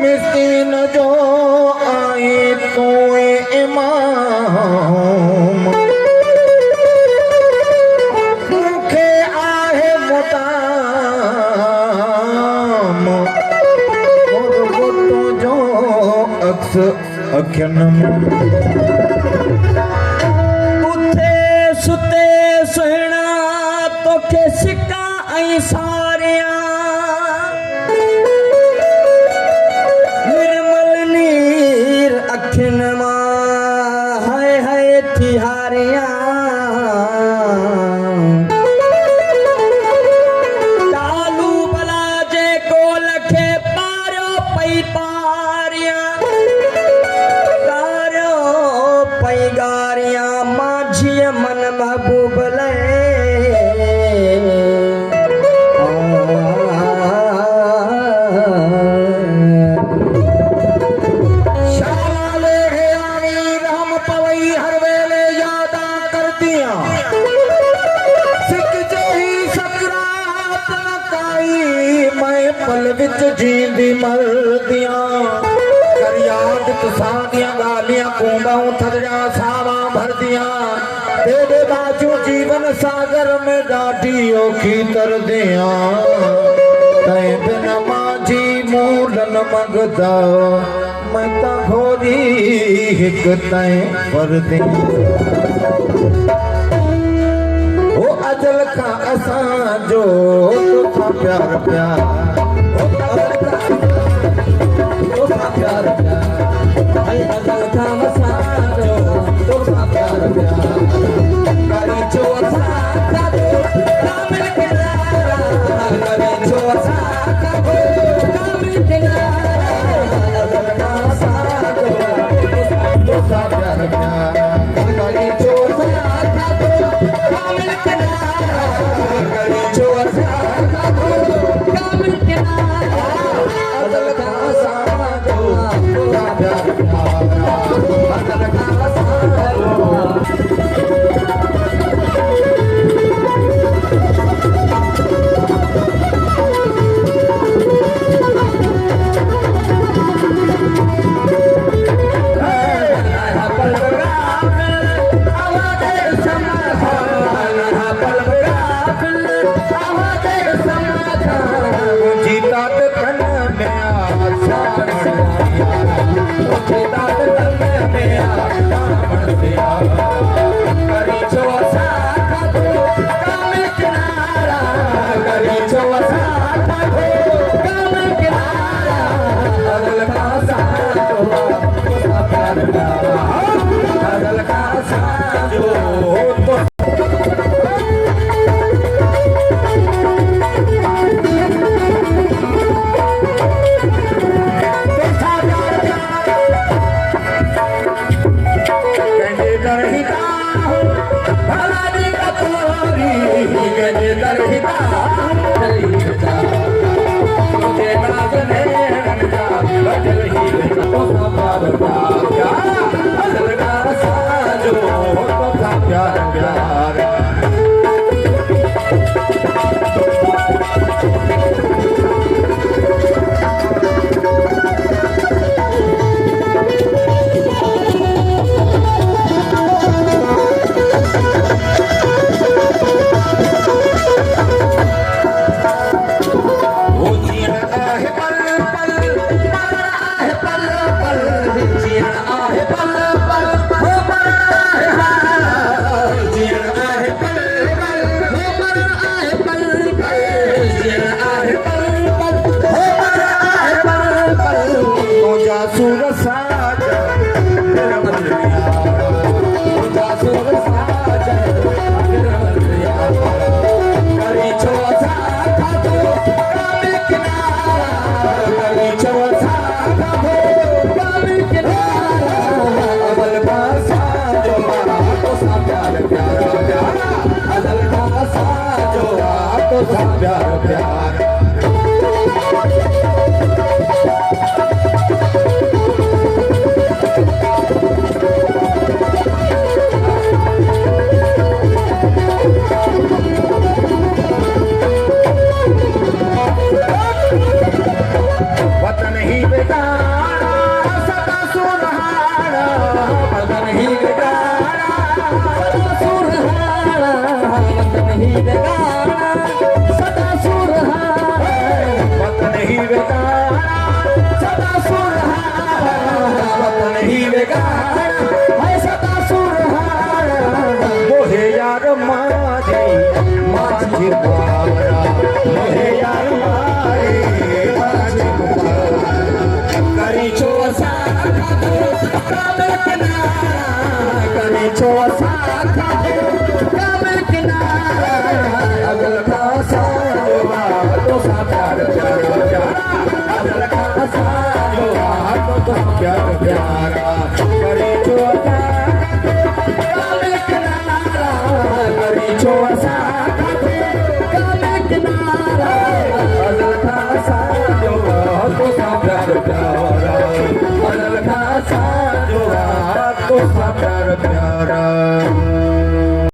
मिस्कीन जो आए तो इमाम मुखे आहे मुताम और गोटो जो अक्स अखियन उथे सुते सुहिणा तोखे सिका ऐं सारिया मन महबूब ले शाले है आवी राम पवई हर वेले यादा कर दिया सिक जही सकरात न काई मैं पल विच जींदी मर दिया कर याद तुसां दियां गालियां कूंबाऊं थदड़ा सावा भर दिया तेरे बाजू जीवन सागर में डाटी औखी तर दिया तय बिन माझी मूलन मगदा मैं ता खोरी हिक तय पर दिया ओ अजल का असा जो तो प्यार प्यार ओ अजल का प्यार प्यार अजल का असा जो तो प्यार प्यार सुर साजन करी छो साथा तो काबे किनारा करी छो साथा तो काबे किनारा अवल का साजो तो सा प्यार प्यारा प्यारा अवल का साजो तो सा प्यार प्यारा वतन ही बेगाना सदा सुरहाना वतन ही बेगाना सदा सुरहाना वतन ही बेगाना सदा सुरहाना वतन ही बेगाना सदा सुरहाना वतन ही बेगाना है सदा सुरहाना मोहे यार माझे माझे पारा मोहे यार मारे करी छो साथा तो काबे किनारा करी छो साथा तो काबे किनारा अगल का साजो तो सा प्यार प्यारा प्यारा अगल का साजो तो सा प्यार प्यारा करी छो साथा तो काबे किनारा करी छो साथा तो काबे किनारा अगल का साजो तो सा प्यार प्यारा अगल का साजो तो सा प्यार प्यारा